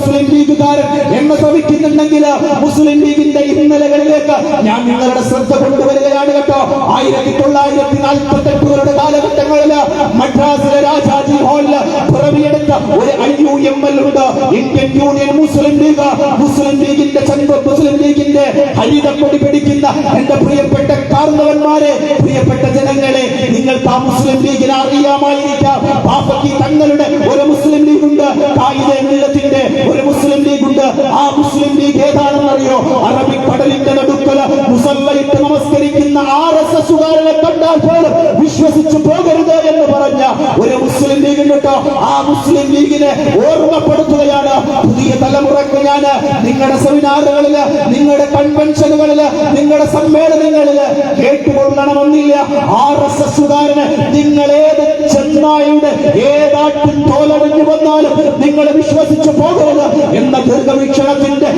മുസ്ലിം ലീഗുകാരൻ എന്നെ ശ്രമിക്കുന്നുണ്ടെങ്കിൽ മുസ്ലിം ലീഗിന്റെ ഇന്നലകളിലേക്ക് ഞാൻ നിങ്ങളുടെ ശ്രദ്ധ കൊണ്ടുവരികയാണ് കേട്ടോ. 1948 കാലഘട്ടങ്ങളിൽ മദ്രാസിലെ രാജാജി ഹാളില് പിറവിയെടുത്ത ഒരു IUML ഉണ്ട്, ഇന്ത്യൻ യൂണിയൻ മുസ്ലിം ലീഗ്. മുസ്ലിം ലീഗിന്റെ മുസ്ലിം ലീഗിന്റെ ഹരിതക്കൊടി പിടിക്കുന്ന എന്റെ പ്രിയപ്പെട്ട കാർന്നവന്മാരെ, പ്രിയപ്പെട്ട ജനങ്ങളെ, നിങ്ങൾക്ക് ആ മുസ്ലിം ലീഗിനെ അറിയാമായിരിക്കാം. ബാപ്പയ്ക്ക് തങ്ങളുടെ ഒരു മുസ്ലിം ലീഗ് ഉണ്ട്, കായിദെ മില്ലത്തിന്റെ ഒരു മുസ്ലിം ലീഗ് ഉണ്ട്. ആ മുസ്ലിം ലീഗ് ഏതാണെന്നറിയോ? അറബിക്കടലിന്റെ നടുക്കല് മുസല്ലയിട്ട് നമസ്കരിക്കുന്ന RSSകാരനെ കണ്ടാൽ പോലും വിശ്വസിച്ചു പോകരുത് എന്ന് പറഞ്ഞ ഒരു മുസ്ലിം ലീഗ് കേട്ടോ. ആ മുസ്ലിം ലീഗിനെ ഓർമ്മപ്പെടുത്തുകയാണ് പുതിയ തലമുറക്ക് ഞാൻ. നിങ്ങളുടെ സെമിനാറുകളില്, നിങ്ങളുടെ കൺവെൻഷനുകളില്, നിങ്ങളുടെ സമ്മേളനങ്ങളില് കേട്ടുകൊള്ളണമെന്നില്ല. RSSകാരന് നിങ്ങളേത് ചെന്നായുടെ ഏതാട്ടും തോലടഞ്ഞു വന്നാലും നിങ്ങൾ വിശ്വസിച്ചു പോകരുത് എന്ന ദീർഘവീക്ഷണത്തിന്റെ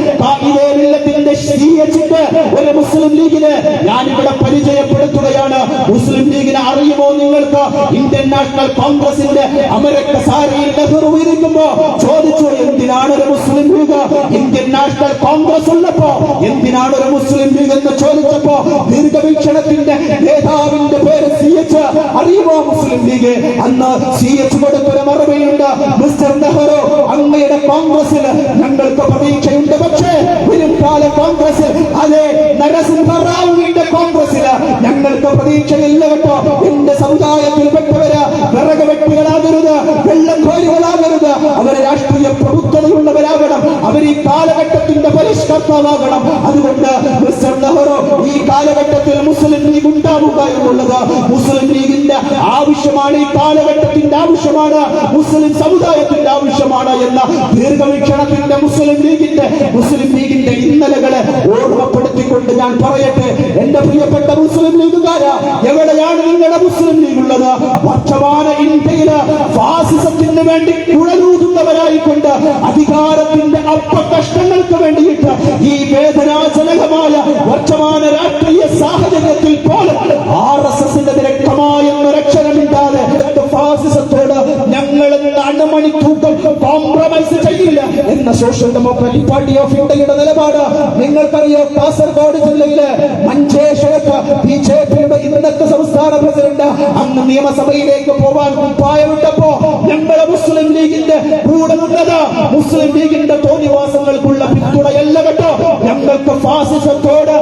ഒരു മുസ്ലിം ലീഗിനെ ഞാനിവിടെ പരിചയപ്പെടുത്തുകയാണ്. മുസ്ലിം ലീഗിനെ അറിയുമോ നിങ്ങൾക്ക്? ഇന്ത്യൻ നാഷണൽ കോൺഗ്രസിന്റെ അമരക്ക സാരിയിൽ നെഹ്റു ഇരിക്കുമ്പോ ചോദിച്ചു, എന്തിനാണ് ഒരു മുസ്ലിം ലീഗ്? ഇന്ത്യൻ നാഷണൽ കോൺഗ്രസ് ഉള്ളപ്പോ എന്തിനാണ് ഒരു മുസ്ലിം ലീഗ് എന്ന് ചോദിച്ചപ്പോ ദീർഘവീക്ഷണത്തിന്റെ നേതാവിന്റെ പേര് CH. അറിയുമോ മുസ്ലിം ലീഗ്? അന്ന് CH കൊടുത്തൊരു മറുപടിയുണ്ട്, മിസ്റ്റർ നെഹ്റു, അങ്ങയുടെ കോൺഗ്രസിൽ ഞങ്ങൾക്ക് പ്രതീക്ഷയുണ്ട്, പക്ഷേ വരും കാല കോൺഗ്രസിൽ, അതെ നരസിംഹറാവുവിന്റെ കോൺഗ്രസിൽ ഞങ്ങൾക്ക് പ്രതീക്ഷയില്ല കേട്ടോ. എന്റെ സമുദായത്തിൽപ്പെട്ടവര് വിറക് വെട്ടികളാകരുത്, വെള്ളം കോരികളാകരുത്, അവര് രാഷ്ട്രീയ പ്രബുദ്ധതയുള്ളവരാകണം, അവർ ഈ കാലഘട്ടത്തിന്റെ പരിഷ്കർത്താവാകണം. അതുകൊണ്ട് മിസ്റ്റർ നെഹ്റു, ഈ കാലഘട്ടത്തിൽ മുസ്ലിം ലീഗ് ഉണ്ടാവുക എന്നുള്ളത് മുസ്ലിം ലീഗിന്റെ ആവശ്യമാണ്, ഈ കാലഘട്ടത്തിന്റെ ആവശ്യമാണ്, മുസ്ലിം സമുദായത്തിന്റെ ആവശ്യമാണ് എന്ന ദീർഘവീക്ഷണത്തിന്റെ മുസ്ലിം ലീഗിന്റെ ഇന്നലകളെ ഓർമ്മപ്പെടുത്തിക്കൊണ്ട് ഞാൻ പറയട്ടെ, എന്റെ പ്രിയപ്പെട്ട മുസ്ലിം ലീഗുകാരാ, എവിടെയാണ് നിങ്ങളുടെ മുസ്ലിം ലീഗ് ഉള്ളത്? വർത്തമാന ഇന്ത്യയില് ഫാസിസത്തിന് വേണ്ടി കുഴലൂതുന്നവരായിക്കൊണ്ട് അധികാരത്തിന്റെ അപ്പകഷ്ടങ്ങൾക്ക് വേണ്ടിയിട്ട് ഈ വേദനാജനകമായ വർത്തമാന രാഷ്ട്രീയ സാഹചര്യത്തിൽ പോലും RSSന്റെ രക്തമായ ഒരക്ഷരമില്ലാതെ ഫാസിസത്തോട് ഞങ്ങൾ അണുമണി തൂക്കം കോംപ്രമൈസ് ചെയ്യില്ല എന്ന സോഷ്യൽ ഡെമോക്രാറ്റിക് പാർട്ടി ഓഫ് ഇന്ത്യയുടെ നിലപാട് നിങ്ങൾക്കറിയോ? കാസർഗോഡ് ജില്ലയിലെ മഞ്ചേശ്വരത്ത് BJPയുടെ ഇന്നത്തെ സംസ്ഥാന പ്രസിഡന്റ് അന്ന് നിയമസഭയിലേക്ക് പോവാൻ കുപ്പായമിട്ടപ്പോ ഞങ്ങളെ മുസ്ലിം ലീഗിന്റെ കൂടെ നിന്നത് മുസ്ലിം ലീഗിന്റെ തോന്നിവാസങ്ങൾക്കുള്ള പിന്തുണയല്ല കേട്ടോ. ഞങ്ങൾക്ക് ഫാസിസത്തോട്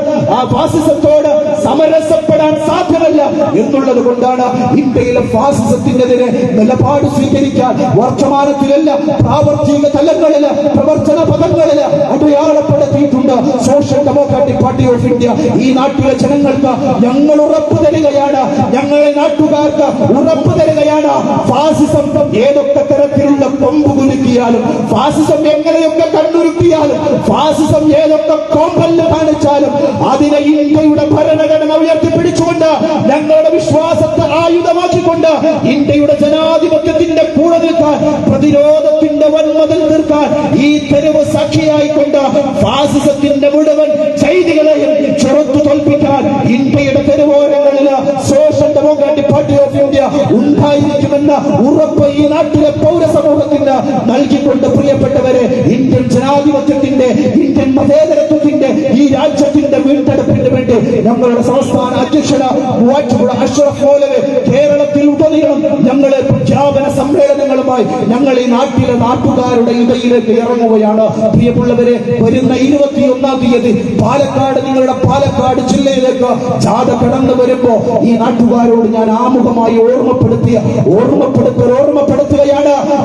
സമരസപ്പെടാൻ സാധ്യമല്ല എന്നുള്ളത് കൊണ്ടാണ് ഇന്ത്യയിലെ ഫാസിസത്തിനെതിരെ നിലപാട് സ്വീകരിക്കാൻ വർത്തമാനത്തിലല്ല പ്രാവർത്തിക തലങ്ങളില് പ്രവർത്തന പദങ്ങളില് അടയാളപ്പെടുത്തിയിട്ടുണ്ട് social democratic party of India. ഈ നാട്ടിലെ ജനങ്ങൾക്ക് ഞങ്ങൾ ഉറപ്പ് തരികയാണ്, ഞങ്ങളെ നാട്ടുകാർക്ക് ഉറപ്പ് തരികയാണ്, ഫാസിസം ഏതൊക്കെ തരത്തിലുള്ള കൊമ്പ് കുലുക്കിയാലും, ഫാസിസം എങ്ങനെയൊക്കെ കണ്ണുരുക്കിയാലും, ഫാസിസം ഏതൊക്കെ കോമ്പല്ല് കാണിച്ചാലും അതിനെ ഇന്ത്യയുടെ ഭരണഘടന ഉയർത്തിപ്പിടിച്ചുകൊണ്ട് ഞങ്ങളുടെ വിശ്വാസത്തെ ആയുധമാക്കിക്കൊണ്ട് ഇന്ത്യയുടെ ജനാധിപത്യത്തിന്റെ കൂടെ നിൽക്കാൻ, പ്രതിരോധത്തിന്റെ വന്മതിൽ തീർക്കാൻ ഈ തെരുവ് സാക്ഷിയായിക്കൊണ്ട് ഫാസിസത്തിന്റെ മുഴുവൻ ചെയ്തികളെയും ചെറുത്തു തോൽപ്പിക്കാൻ ഇന്ത്യയുടെ തെരുവോരങ്ങളിൽ social democratic party of India ഉണ്ടായിരിക്കുമെന്ന ഉറപ്പ് ഈ നാട്ടിലെ പൗരസമൂഹത്തിന് നൽകിക്കൊണ്ട്, പ്രിയപ്പെട്ടവരെ, ഇന്ത്യൻ ജനാധിപത്യത്തിന്റെ, ഇന്ത്യൻ മതേതരത്വത്തിന്റെ, ഈ രാജ്യത്തിന്റെ വീണ്ടെടുപ്പിന് വേണ്ടി ഞങ്ങളുടെ സംസ്ഥാന അധ്യക്ഷന് മൂവാറ്റുപുഴ അഷ്റഫ് മൗലവി കേരളത്തിൽ ഉടനീളം ഞങ്ങളെ പ്രഖ്യാപന സമ്മേളനങ്ങളുമായി ഞങ്ങൾ ഈ നാട്ടിലെ നാട്ടുകാരുടെ ഇടയിലേക്ക് ഇറങ്ങുകയാണ്. പ്രിയമുള്ളവരെ, വരുന്ന 21-ാം തീയതി പാലക്കാട്, നിങ്ങളുടെ പാലക്കാട് ജില്ലയിലേക്ക് ജാഥ കടന്നു വരുമ്പോ ഈ നാട്ടുകാരോട് ഞാൻ ആമുഖമായി ഓർമ്മപ്പെടുത്തുകയാണ്.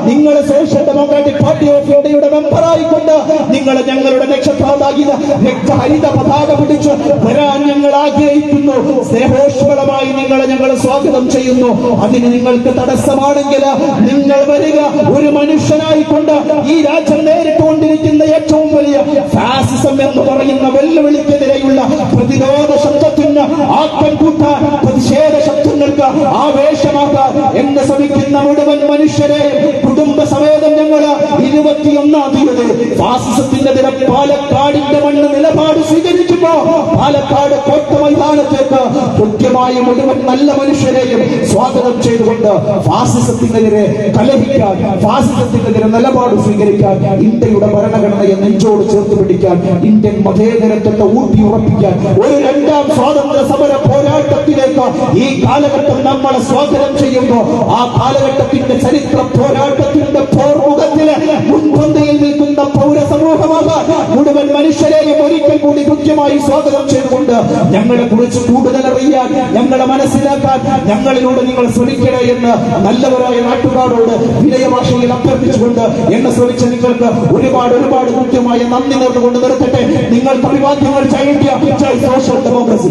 നിങ്ങളെ സോഷ്യൽ ഡെമോക്രാറ്റിക് പാർട്ടി ഓഫ് ഇന്ത്യയുടെ മെമ്പറായിക്കൊണ്ട് നിങ്ങളെ ഞങ്ങളുടെ നക്ഷത്രാതാകിന രക്തഹരിത പതാക പിടിച്ച് വരാൻ ഞങ്ങൾ ആഗ്രഹിക്കുന്നു. സ്നേഹോഷ്മളമായി നിങ്ങളെ ഞങ്ങൾ സ്വാഗതം ചെയ്യുന്നു. അതിന് നിങ്ങൾക്ക് തടസ്സമാണെങ്കിൽ നിങ്ങൾ വരിക. ഒരു മനുഷ്യനായിക്കൊണ്ട് ഈ രാജ്യം നേരിട്ടുകൊണ്ടിരിക്കുന്ന ഏറ്റവും വലിയ ഫാസിസം എന്ന് പറയുന്ന വെല്ലുവിളിക്കെതിരെയുള്ള പ്രതിരോധ ശബ്ദത്തിന് ആക്കം കൂട്ടാൻ, പ്രതിഷേധ ശബ്ദങ്ങൾക്ക് ആവേശമാക്കാൻ എന്ന് ശ്രമിക്കുന്ന മുഴുവൻ മനുഷ്യരെ കുടുംബസമേതം ഞങ്ങൾ 21 1 തീയതി ഫാസിസത്തിനെതിരെ പാലക്കാടിന്റെ മണ്ണ് നിലപാട് സ്വീകരിക്കുമ്പോ പാലക്കാട് കോട്ട മൈതാനത്തേക്ക് കൃത്യമായി മുഴുവൻ നല്ല മനുഷ്യരെയും സ്വാഗതം ചെയ്തുകൊണ്ട് ഫാസിസത്തിനെതിരെ കലഹിക്കാൻ, ഫാസിസത്തിനെതിരെ നിലപാട് സ്വീകരിക്കാൻ, ഇന്ത്യയുടെ ഭരണഘടനയെ നെഞ്ചോട് ചേർത്ത് പിടിക്കാൻ, ഇന്ത്യൻ മതേതരത്വത്തെ ഊട്ടി ഉറപ്പിക്കാൻ, ഒരു 2ാം സ്വാതന്ത്ര്യ സമര പോരാട്ടത്തിലേക്ക് ഈ കാലഘട്ടം നമ്മളെ സ്വാഗതം ചെയ്യുമ്പോൾ ആ കാലഘട്ടത്തിന്റെ ചരിത്ര പോരാട്ടത്തിന്റെ പോർമുഖത്തില് മുൻപന്തിയിൽ നിൽക്കുന്ന പൗരസമൂഹമാകാൻ മുഴുവൻ മനുഷ്യരെയും ഒരിക്കൽ കൂടി കൃത്യമായി സ്വാഗതം ചെയ്തുകൊണ്ട് ഞങ്ങളെ കുറിച്ച് കൂടുതൽ അറിയാൻ, ഞങ്ങളെ മനസ്സിലാക്കാൻ ഞങ്ങളിലൂടെ നിങ്ങൾ ശ്രമിക്കണേ എന്ന് നല്ലവരായ നാട്ടുകാരോട് വിനയഭാഷയിൽ അഭ്യർത്ഥിച്ചുകൊണ്ട് എന്നെ ശ്രമിച്ച നിങ്ങൾക്ക് ഒരുപാട് കൃത്യമായ നന്ദി നേർന്നുകൊണ്ട് നിർത്തട്ടെ. നിങ്ങൾക്ക് അഭിവാദ്യങ്ങൾ. ജയ് ഇന്ത്യ, ജയ് സോഷ്യൽ ഡെമോക്രസി.